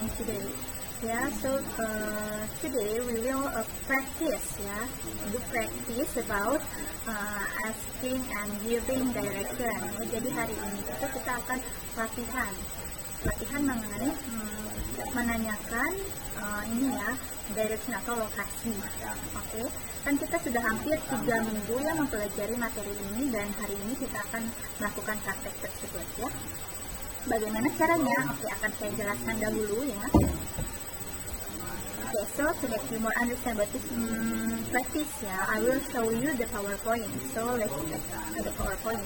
learning today. Yeah, so today we will practice, do practice about asking and giving direction. Jadi hari ini kita akan latihan mengenai menanyakan direction atau lokasi. Oke. Kan kita sudah hampir 3 minggu ya mempelajari materi ini, dan hari ini kita akan melakukan praktek tersebut ya. Bagaimana caranya? Oke, akan saya jelaskan dahulu ya. Okay, so to make you more understand about this practice, I will show you the PowerPoint. So let's take the PowerPoint,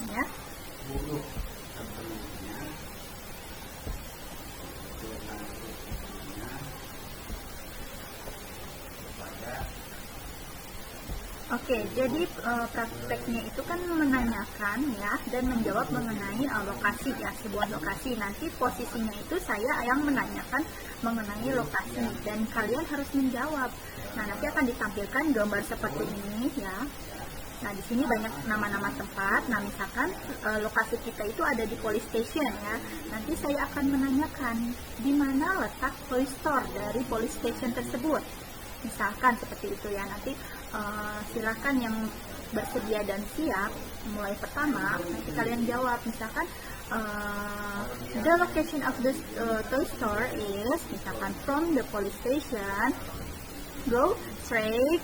Oke, jadi prakteknya itu kan menanyakan dan menjawab mengenai lokasi sebuah lokasi. Nanti posisinya itu saya yang menanyakan mengenai lokasi dan kalian harus menjawab. Nah, nanti akan ditampilkan gambar seperti ini ya. Nah, di sini banyak nama-nama tempat. Nah, misalkan lokasi kita itu ada di police station ya. Nanti saya akan menanyakan di mana letak police store dari police station tersebut. Misalkan seperti itu ya. Nanti silakan yang bersedia dan siap. Mulai pertama, nanti kalian jawab. Misalkan the location of the toy store is, misalkan from the police station, go straight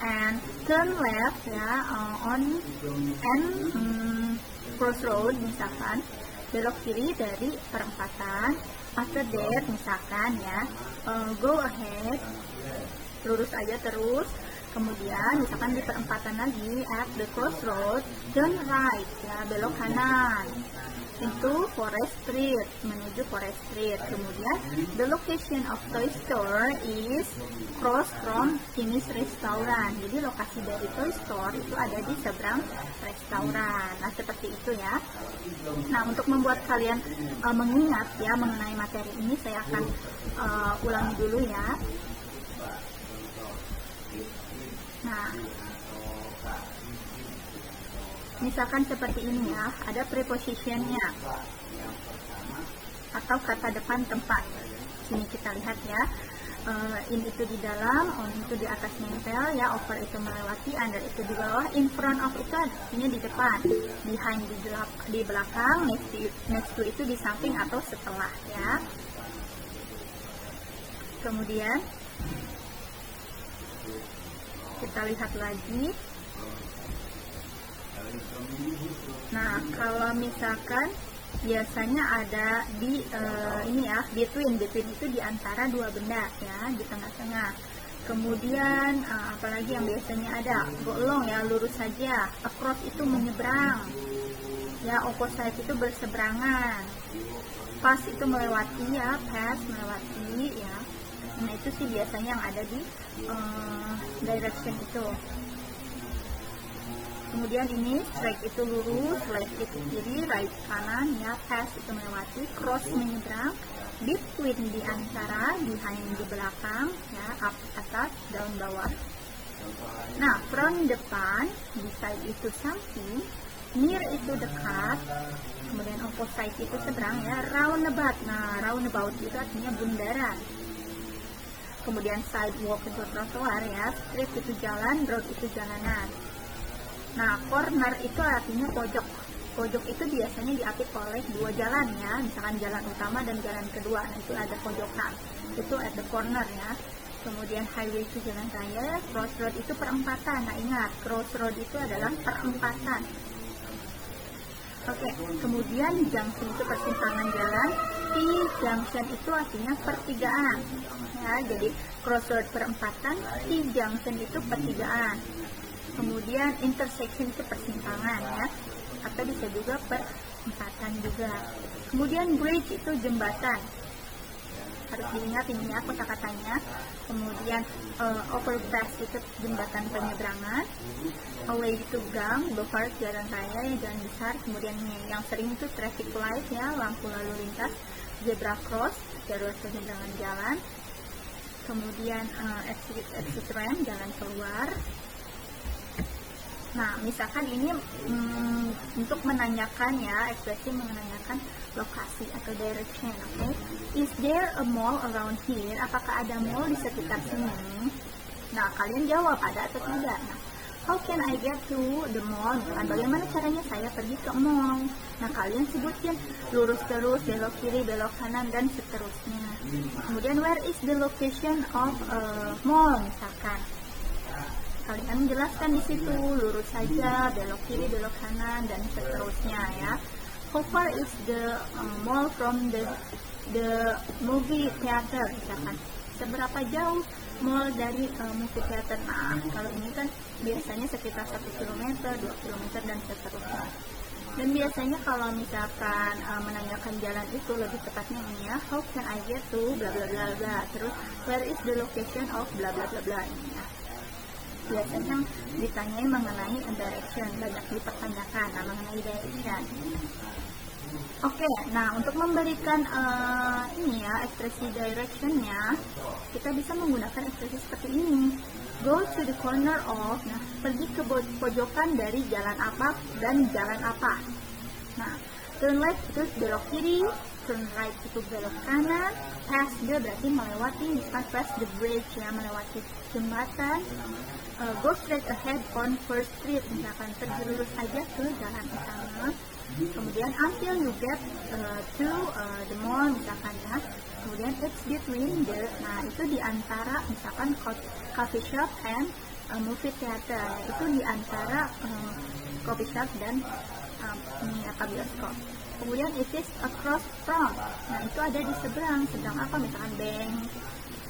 and turn left on crossroad, misalkan belok kiri dari perempatan. After that, misalkan go ahead, lurus aja terus. Kemudian misalkan di perempatan lagi at the crossroad, turn right belok kanan into Forest Street, menuju Forest Street. Kemudian the location of toy store is cross from Timmy's Restaurant. Jadi lokasi dari toy store itu ada di seberang restoran. Nah, seperti itu ya. Nah, untuk membuat kalian mengingat mengenai materi ini, saya akan ulangi dulu ya. Nah, misalkan seperti ini ya, ada prepositionnya atau kata depan tempat. Sini kita lihat ya, in itu di dalam, on itu di atas nempel ya, over itu melewati, under itu di bawah, in front of itu artinya di depan, behind di belakang, next to itu di samping atau setelah ya. Kemudian kita lihat lagi. Nah, kalau misalkan biasanya ada di between itu di antara dua benda ya, di tengah-tengah. Kemudian apalagi yang biasanya ada, go along ya, lurus saja. Across itu menyeberang ya, opposite itu berseberangan. Pass itu melewati ya, pass melewati ya. Nah, itu sih biasanya yang ada di direction itu. Kemudian ini straight itu lurus, left itu kiri, right kanan ya, pass itu melewati, cross menyeberang, between di antara, behind di belakang ya, up atas, down bawah. Nah, from depan, beside itu samping, near itu dekat, kemudian opposite itu seberang ya, roundabout. Nah, roundabout itu artinya bundaran. Kemudian sidewalk itu trotoar ya, street itu jalan, road itu jalanan. Nah, corner itu artinya pojok. Pojok itu biasanya diapit oleh dua jalan ya, misalkan jalan utama dan jalan kedua. Nah, itu ada pojokan. Itu at the corner ya. Kemudian highway itu jalan raya, crossroad itu perempatan. Nah, ingat, crossroad itu adalah perempatan. Oke, kemudian junction itu persimpangan jalan, T-junction itu artinya pertigaan. Ya, jadi crossroad perempatan, T-junction itu pertigaan. Kemudian intersection itu persimpangan ya, atau bisa juga perempatan juga. Kemudian bridge itu jembatan. Harus diingat ini ya kata-katanya. Kemudian overpass itu jembatan penyeberangan. Away itu gang, boulevard jalan raya ya, jalan besar. Kemudian yang sering itu traffic light ya, lampu lalu lintas. Zebra cross, jalur penyeberangan jalan. Kemudian exit ramp, jalan keluar. Nah, misalkan ini untuk menanyakan ya, ekspresi menanyakan lokasi atau direction, oke? Is there a mall around here? Apakah ada mall di sekitar sini? Nah, kalian jawab ada atau tidak. Nah, how can I get to the mall? Misalkan bagaimana caranya saya pergi ke mall? Nah, kalian sebutkan lurus terus, belok kiri, belok kanan, dan seterusnya. Kemudian, where is the location of mall? Misalkan kalian jelaskan di situ, lurus saja, belok kiri, belok kanan, dan seterusnya ya. How far is the mall from the movie theater? Misalkan seberapa jauh mall dari movie theater? Nah, kalau ini kan biasanya sekitar 1 km, 2 km, dan seterusnya. Dan biasanya kalau misalkan menanyakan jalan itu lebih tepatnya ini ya, how can I get to bla bla bla bla, terus where is the location of bla bla bla bla ini ya. Biasanya ditanyai mengenai direction, banyak dipertanyakan mengenai direction. Oke, nah untuk memberikan ini ya ekspresi directionnya, kita bisa menggunakan ekspresi seperti ini. Go to the corner of, nah pergi ke pojokan dari jalan apa dan jalan apa. Nah, turn left itu belok kiri, turn right itu belok kanan, pass the berarti melewati, misalkan pass the bridge ya, melewati jembatan. Go straight ahead on First Street, misalkan pergi lurus aja ke jalan utama. Kemudian until you get to the mall, misalkan ya. Kemudian it's between the, nah itu di antara misalkan coffee shop and movie theater, itu di antara coffee shop dan ini apa bioskop. Kemudian it is across from, nah itu ada di seberang apa misalkan bank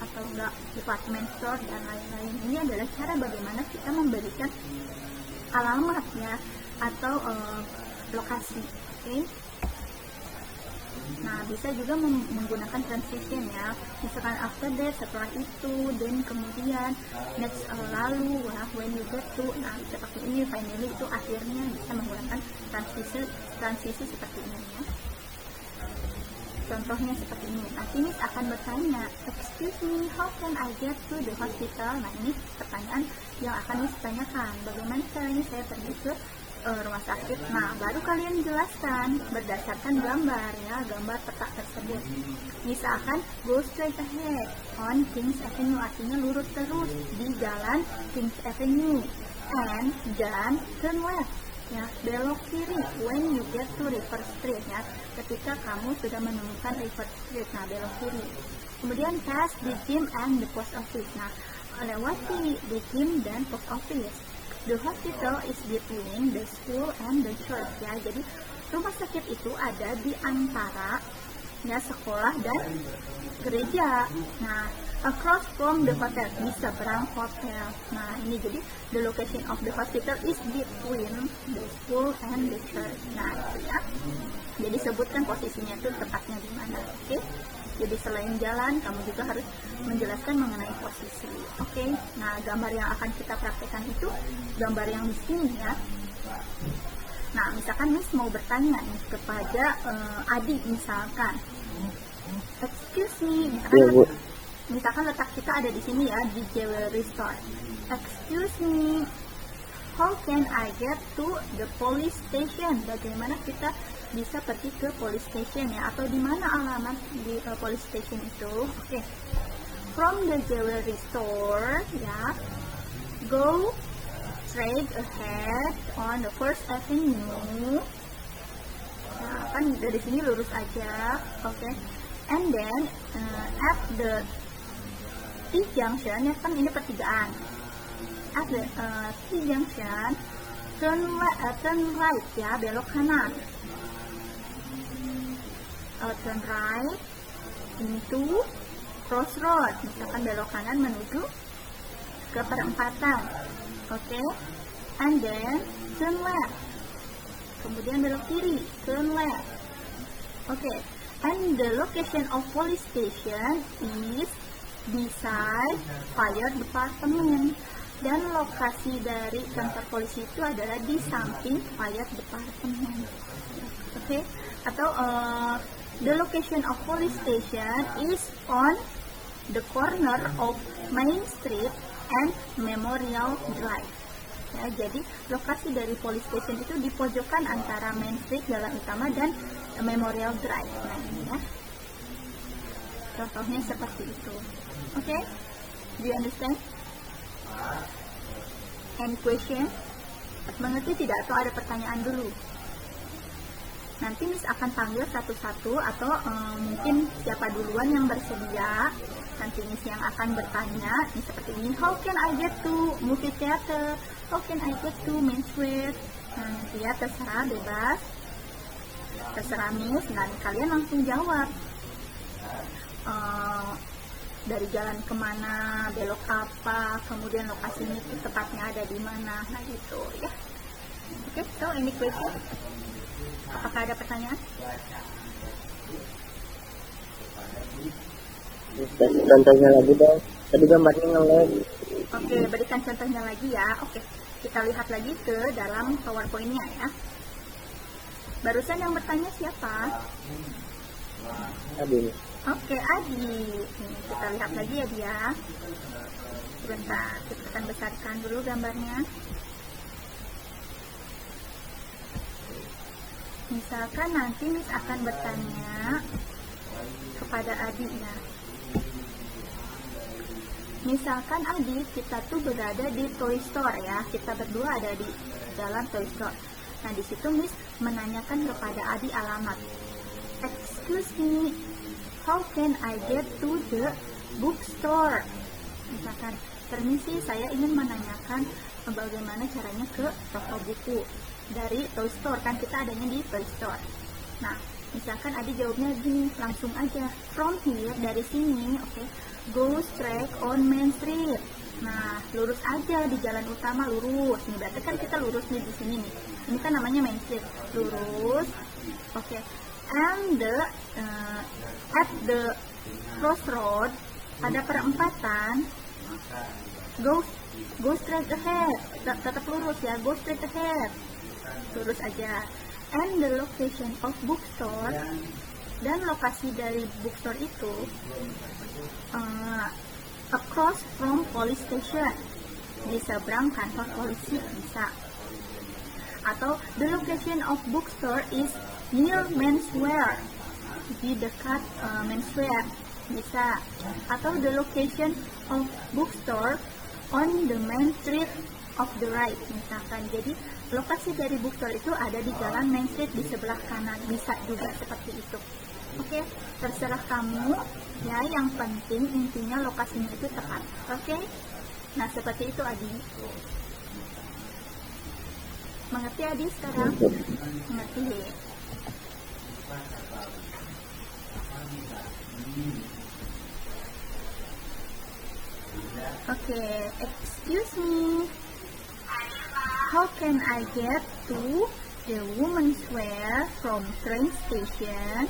atau enggak department store dan lain-lain. Ini adalah cara bagaimana kita memberikan alamat ya atau lokasi. Oke. Nah, bisa juga menggunakan transition ya. Misalkan after that, setelah itu, then kemudian, next lalu, when you get to, nah seperti ini, finally itu akhirnya bisa menggunakan transisi seperti ini ya. Contohnya seperti ini. Nanti Miss akan bertanya, excuse me, how can I get to the hospital? Nah, ini pertanyaan yang akan Miss tanyakan. Bagaimana caranya saya pergi ke rumah sakit? Nah, baru kalian jelaskan berdasarkan gambar ya, gambar peta tersebut. Misalkan go straight ahead on Kings Avenue, artinya lurus terus di jalan Kings Avenue, and dan turn left ya, belok kiri when you get to River Street ya, ketika kamu sudah menemukan River Street, nah belok kiri. Kemudian pass the gym and the post office, nah lewati the gym dan post office. The hospital is between the school and the church ya, jadi rumah sakit itu ada di antara ya sekolah dan gereja. Nah, across from the hotel, di seberang hotel. Nah, ini jadi the location of the hospital is between the school and the church. Nah, itu ya. Jadi sebutkan posisinya itu tepatnya di mana. Oke? Jadi selain jalan, kamu juga harus menjelaskan mengenai posisi. Oke? Nah, gambar yang akan kita praktekkan itu gambar yang di sini ya. Nah, misalkan Miss mau bertanya nih kepada adik misalkan, excuse me, misalkan letak kita ada di sini ya, di jewelry store. Excuse me, how can I get to the police station? Bagaimana kita bisa pergi ke police station ya, atau di mana alamat di police station itu? Oke. From the jewelry store ya, go straight ahead on the First Avenue. Nah, kan dari sini lurus aja, oke. And then at the T-junction, ya kan ini pertigaan. At the T-junction, turn right ya, belok kanan. Turn right into crossroad, misalkan belok kanan menuju ke perempatan. Oke, and then turn left. Kemudian belok kiri, turn left. Oke, and the location of police station is beside fire department. Dan lokasi dari kantor polisi itu adalah di samping fire department. Oke, atau the location of police station is on the corner of Main Street and Memorial Drive. Ya, jadi lokasi dari police station itu di pojokan antara Main Street, jalan utama, dan Memorial Drive. Nah, ini ya. Contohnya seperti itu. Oke? Do you understand? Any question? Mengerti tidak atau ada pertanyaan dulu? Nanti Miss akan panggil satu-satu atau mungkin siapa duluan yang bersedia. Nanti Miss yang akan bertanya, Miss seperti ini, how can I get to movie theater? How can I get to Main Street? Nah, nanti ya terserah, bebas. Terserah Miss, dan kalian langsung jawab. Dari jalan kemana, belok apa, kemudian lokasinya itu tepatnya ada di mana, nah gitu ya. Oke, so any question? Apakah ada pertanyaan? Kasih contohnya lagi dong. Tadi gambarnya nge-lag. Oke, berikan contohnya lagi ya. Oke, kita lihat lagi ke dalam PowerPoint-nya ya. Barusan yang bertanya siapa? Tadi. Oke, Adi. Nih, kita lihat lagi ya dia. Sebentar, kita akan besarkan dulu gambarnya. Misalkan nanti Miss akan bertanya kepada Adi ya. Misalkan Adi, kita tuh berada di toy store ya. Kita berdua ada di dalam toy store. Nah, di situ Miss menanyakan kepada Adi alamat. Excuse me, how can I get to the bookstore? Misalkan, permisi, saya ingin menanyakan bagaimana caranya ke toko buku dari toy store, kan kita adanya di toy store. Nah, misalkan Adi jawabnya gini, langsung aja, from here, dari sini, oke, go straight on Main Street. Nah, lurus aja di jalan utama, lurus. Nih, berarti kan kita lurus nih di sini nih. Ini kan namanya Main Street, lurus. Oke, and at the crossroad, ada perempatan, go straight ahead. Tetap lurus ya, go straight ahead. Lurus aja. And the location of bookstore, dan lokasi dari bookstore itu across from police station, di seberang kantor polisi bisa. Atau the location of bookstore is near menswear, di dekat menswear bisa. Atau the location of bookstore on the main street of the right, misalkan. Jadi lokasi dari bookstore itu ada di jalan Main Street di sebelah kanan, bisa juga seperti itu. Oke, terserah kamu ya, yang penting intinya lokasinya itu tepat. Oke, nah seperti itu Adi. Mengerti Adi sekarang? Mengerti. Oke, excuse me, how can I get to the women's wear from train station?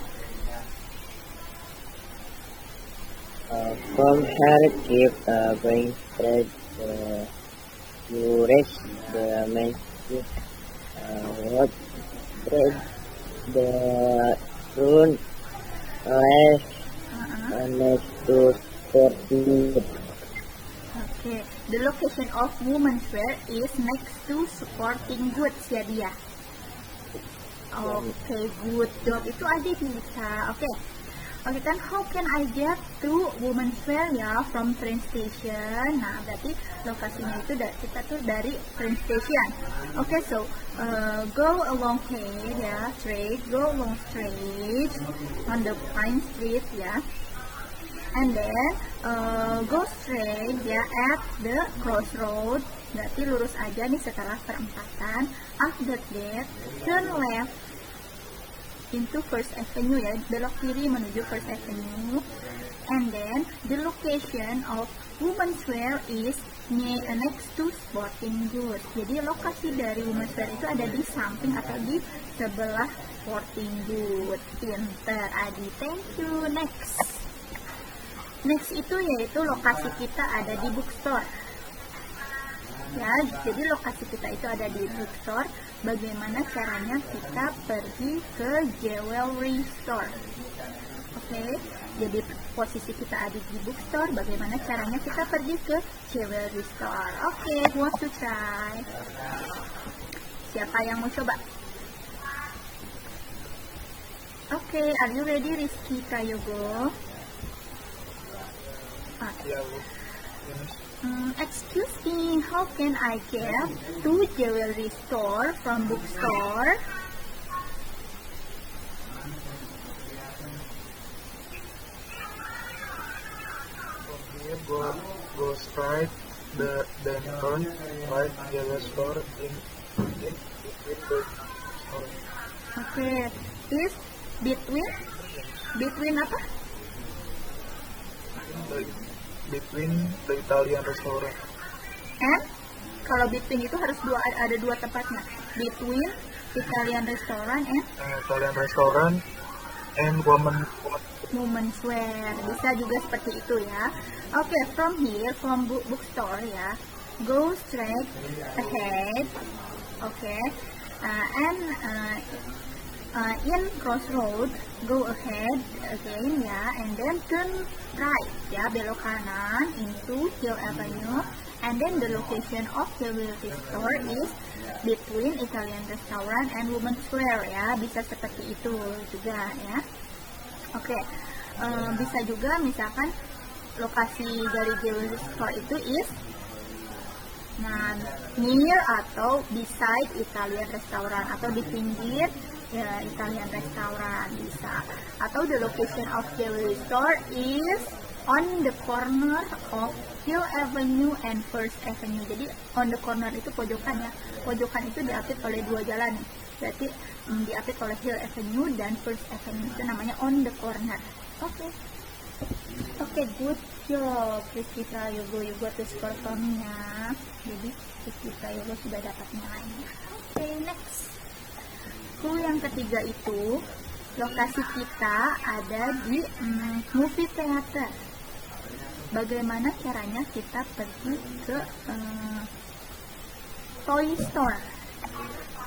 From here, keep going straight to reach the Main Street. What straight the front left next to Sporting. Okay, the location of women's wear is next to Sporting Goods ya dia. Oke, good job, itu Adi bisa. Oke, kan how can I get to women's wear ya from train station? Nah, berarti lokasinya itu kita tuh dari train station. Oke, so go along here ya, go along straight on the Pine Street ya. And then go straight ya at the crossroad, berarti lurus aja nih setelah perempatan. After that, turn left into First Avenue ya, belok kiri menuju First Avenue. And then the location of women's wear is next to Sporting Goods. Jadi lokasi dari women's wear itu ada di samping atau di sebelah Sporting Goods. Pinter Adi, thank you. Next itu yaitu lokasi kita ada di bookstore. Ya, jadi lokasi kita itu ada di bookstore. Bagaimana caranya kita pergi ke jewelry store? Oke, Oke, jadi posisi kita ada di bookstore. Bagaimana caranya kita pergi ke jewelry store? Oke, who wants to try? Siapa yang mau coba? Oke, are you ready, Rizky Prayogo? Excuse me, how can I get to jewelry store from bookstore? Go straight, then turn right, jewelry store in between the store. Okay, is between apa? Between the Italian restaurant. And kalau between itu harus ada dua tempatnya. Between Italian restaurant and Italian restaurant and women's wear. Bisa juga seperti itu ya. Oke, from here, from bookstore ya, go straight ahead. Oke, and in crossroad, go ahead again ya, and then turn right ya, belok kanan into Hill Avenue, and then the location of jewelry store is between Italian restaurant and women's wear ya, bisa seperti itu juga ya. Oke, bisa juga misalkan lokasi dari jewelry store itu is near atau beside Italian restaurant, atau di pinggir ya, Italian restaurant bisa, atau the location of jewelry store is on the corner of Hill Avenue and First Avenue. Jadi on the corner itu pojokan ya, pojokan itu diapit oleh dua jalan, berarti diapit oleh Hill Avenue dan First Avenue, itu namanya on the corner. Oke, good job Rizky Prayogo, you got the score from me ya. Jadi Rizky Prayogo sudah dapat nilainya. Oke, next. Clue yang ketiga itu lokasi kita ada di movie theater. Bagaimana caranya kita pergi ke toy store?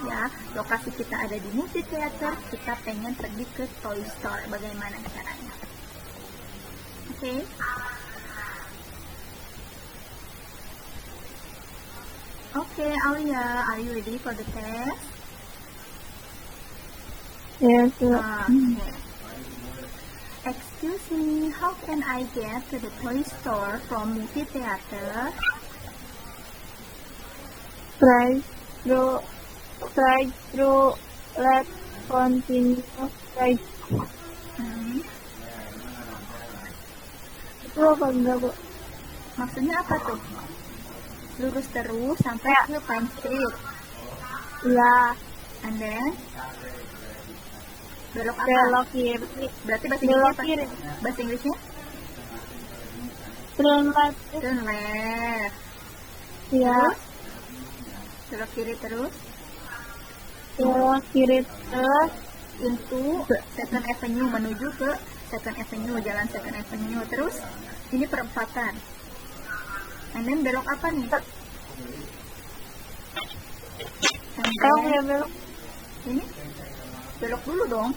Ya, lokasi kita ada di movie theater, kita pengen pergi ke toy store. Bagaimana caranya? Oke. Oke, Alia, are you ready for the test? Yes. Okay. Excuse me, how can I get to the toy store from movie theater? Try through, left, continue, right. Itu apa enggak, Bu? Maksudnya apa tuh? Lurus terus sampai ke Pine Street. Ya, And then belok apa? belok kiri. Berarti bahasa Belok Inggrisnya kiri. apa? Bahasa Inggrisnya? Turn left. Turn left. Ya, Belok kiri terus belok kiri terus. into Second Avenue, menuju ke Second Avenue, jalan Second Avenue. Terus ini perempatan. And then belok apa nih? And Kamu then, ya belok. ini belok dulu dong.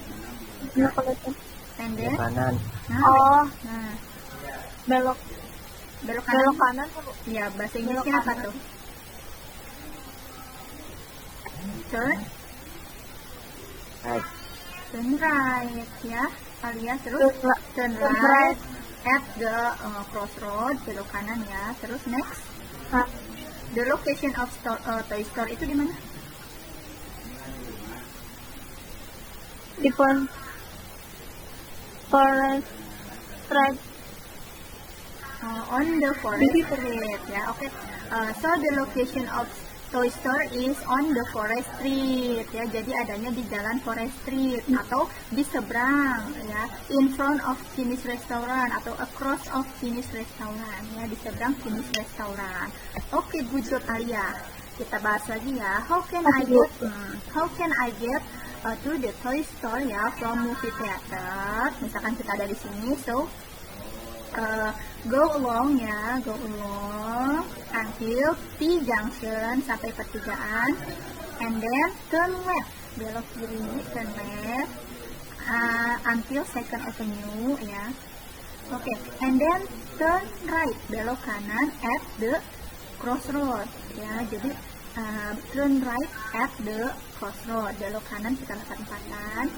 Belok ke depan. And then kanan. Oh, nah, belok belok kanan. belok kanan, Bu. Ya, bahasa Inggrisnya apa tuh? Turn Right. turn right ya, Alia. Terus turn Turn right right. at the crossroad, belok kanan ya. Terus next, Nah, the location of toy store itu di mana? di forest right. On the Forest Street ya. Oke. So the location of toy store is on the Forest Street ya. Jadi adanya di jalan Forest Street atau di seberang ya, in front of Chinese Restaurant atau across of Chinese Restaurant ya, di seberang Chinese Restaurant. Oke, good job Alia. Kita bahas lagi ya. How can I get to the toy store ya from movie theater? Misalkan kita ada di sini, so go along ya, go along until T junction, sampai pertigaan, and then turn left, belok kiri, turn left until Second Avenue ya. Oke, and then turn right, belok kanan at the crossroad ya. Jadi turn right at the crossroad, belok kanan kita perempatan.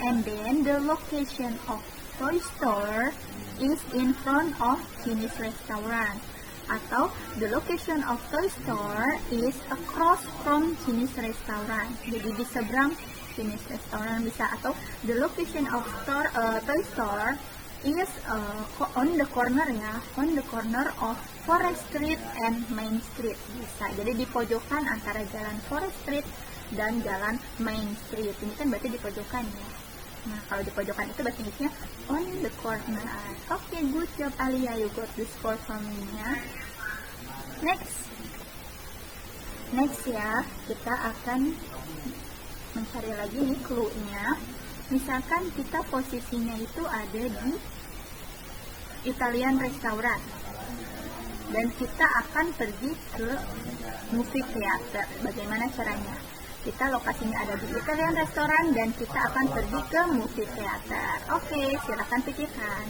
And then the location of toy store is in front of Chinese restaurant. Atau the location of toy store is across from Chinese restaurant. Jadi di seberang Chinese restaurant bisa. Atau the location of toy store is on the corner ya, on the corner of Forest Street and Main Street bisa. Jadi di pojokan antara jalan Forest Street dan jalan Main Street. Ini kan berarti di pojokan ya. Nah, kalau di pojokan itu bahasa Inggrisnya on the corner. Oke, good job Alia, you got the score from me ya. Next ya, kita akan mencari lagi nih clue-nya. Misalkan kita posisinya itu ada di Italian restaurant dan kita akan pergi ke movie theater. Bagaimana caranya? Kita lokasinya ada di Italian restaurant dan kita akan pergi ke movie theater. Oke, silakan pikirkan.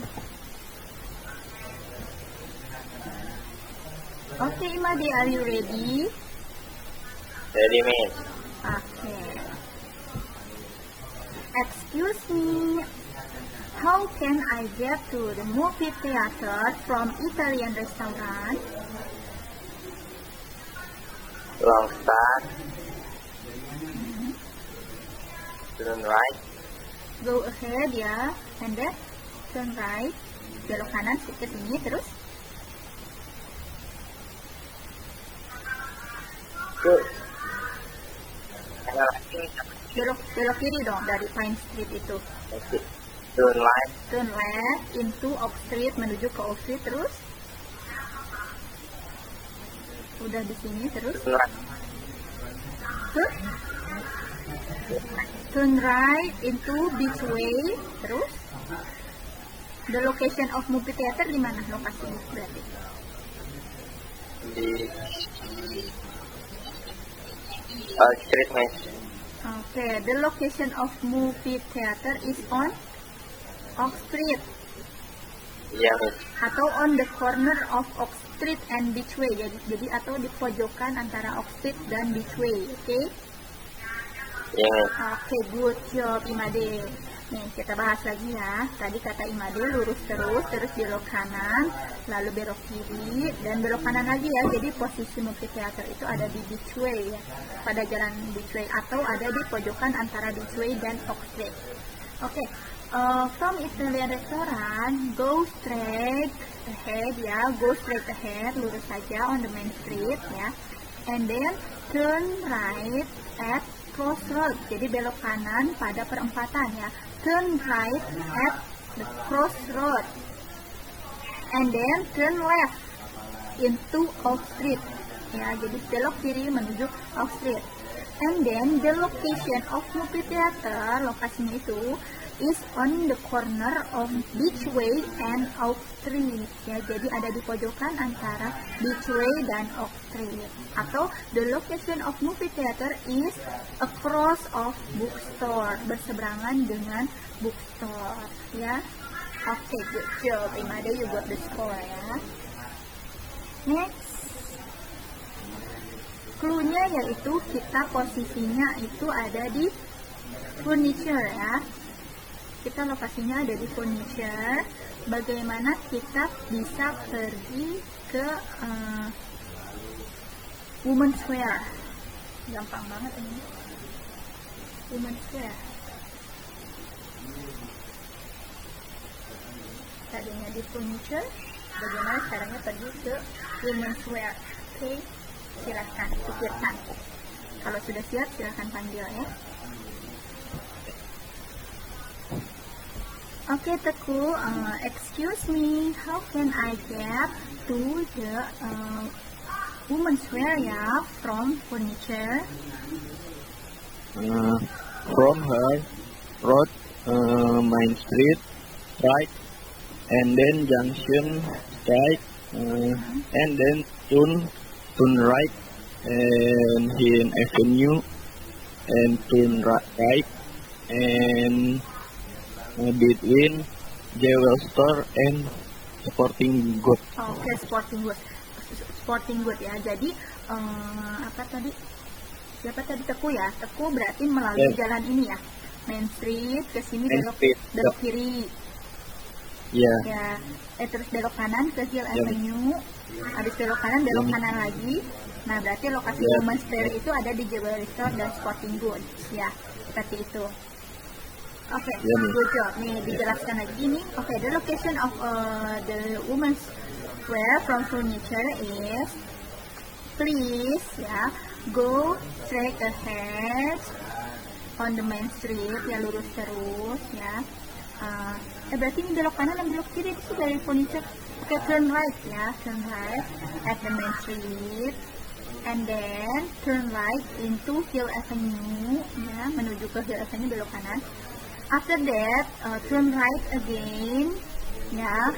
Oke, Imade, are you ready? Ready, Miss. Oke. Excuse me, how can I get to the movie theater from Italian restaurant? Long start. Turn right. Go ahead ya, and then turn right, belok kanan sedikit ini terus. Good. Kanan lagi. Belok kiri dong dari Pine Street itu. Oke. Turn right. Turn left into Oak Street, menuju ke Oak Street terus. Udah di sini terus. Turn right. Turn right into Beachway terus. The location of movie theater di mana lokasinya berarti? Di Street, Miss. Okay, the location of movie theater is on Oak Street Iya, Miss. atau on the corner of Oak Street and Beachway. Jadi atau di pojokan antara Oak Street dan Beachway. Oke? Iya, Miss. Oke, good job Imade. Nih, kita bahas lagi ya. Tadi kata Imade lurus terus belok kanan, lalu belok kiri, dan belok kanan lagi ya. Jadi posisi movie theater itu ada di Beachway ya, pada jalan Beachway, atau ada di pojokan antara Beachway dan Oak Street. Oke, from Italian restaurant, go straight ahead ya, go straight ahead, lurus saja on the main street ya, and then turn right at crossroad. Jadi belok kanan pada perempatan ya. Turn right at the crossroad. And then turn left into Oak Street. Ya, jadi belok kiri menuju Oak Street. And then the location of movie theater, lokasinya itu is on the corner of Beachway and Oak Street. Ya, jadi ada di pojokan antara Beachway dan Oak Street. Atau the location of movie theater is across of bookstore, berseberangan dengan bookstore. Ya, oke, good job Imade, you got the score ya. Next, clue-nya yaitu kita posisinya itu ada di furniture ya. Kita lokasinya ada di furniture. Bagaimana kita bisa pergi ke women's wear? Gampang banget ini. Women's wear. Tadinya di furniture, bagaimana caranya pergi ke women's wear? Oke, silakan pikirkan. Kalau sudah siap, silakan panggil ya. Okay, Teku, excuse me, how can I get to the women's wear ya from furniture? From her road, Main Street, right, and then junction right, and then turn right, and in Avenue, and turn right, and between jewel store and sporting goods. Oke, sporting good ya. Jadi apa tadi? Siapa tadi? Teku ya. Teku berarti melalui jalan ini ya. Main Street, ke sini Main belok, Street. belok kiri. Ya, Ya, terus belok kanan ke Hill Avenue. Habis belok kanan, belok kanan lagi. Nah, berarti lokasi Ya. Women's Fair itu ada di Jewelry Store dan Sporting Goods ya. Seperti itu. Oke, Ya, nih. good job. Nih dijelaskan lagi nih. Oke, the location of the women's wear from furniture is, please ya, go straight ahead on the main street ya, lurus terus ya. Berarti ini belok kanan dan belok kiri itu dari furniture. Oke, turn right ya, turn right at the main street. And then turn right into Hill Avenue ya, menuju ke Hill Avenue belok kanan. After that, turn right again, ya,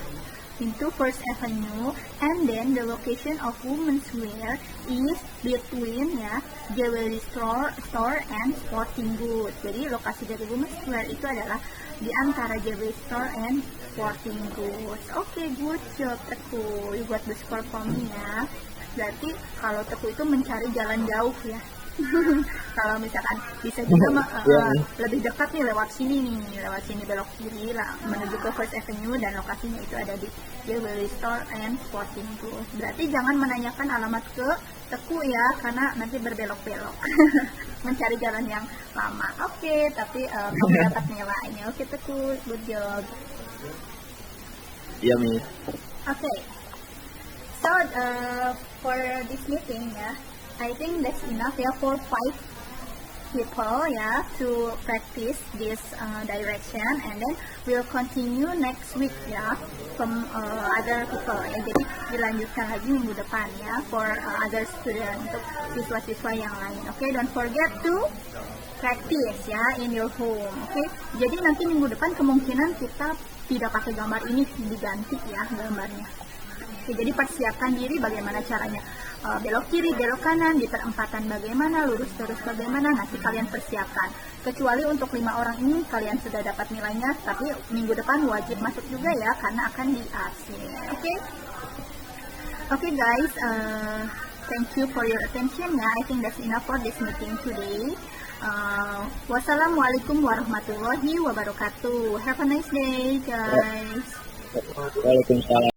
into First Avenue, and then the location of women's wear is between ya jewelry store and sporting goods. Jadi lokasi dari women's wear itu adalah di antara jewelry store and sporting goods. Oke, good job Teku. You got the score for me ya. Berarti kalau Teku itu mencari jalan jauh ya. Kalau misalkan bisa juga lebih dekat nih lewat sini belok kiri lah menuju ke First Avenue dan lokasinya itu ada di Jewelry Store and Sporting Goods. Berarti jangan menanyakan alamat ke Teku ya, karena nanti berbelok-belok mencari jalan yang lama. Oke, tapi kamu dapat nilainya. Oke Teku, good job. ya Miss. Okay, so for this meeting ya, I think that's enough ya for 5 people ya to practice this direction, and then we'll continue next week ya from other people ya. Jadi dilanjutkan lagi minggu depan ya for other student, untuk siswa-siswa yang lain. Okay, don't forget to practice ya in your home. Okay, jadi nanti minggu depan kemungkinan kita tidak pakai gambar ini, diganti ya gambarnya. Oke, jadi persiapkan diri bagaimana caranya belok kiri, belok kanan, di perempatan bagaimana, lurus terus bagaimana, nanti kalian persiapkan. Kecuali untuk 5 orang ini kalian sudah dapat nilainya, tapi minggu depan wajib masuk juga ya, karena akan di absen. Oke guys, thank you for your attention ya. I think that's enough for this meeting today. Wassalamualaikum warahmatullahi wabarakatuh. Have a nice day guys. Waalaikumsalam.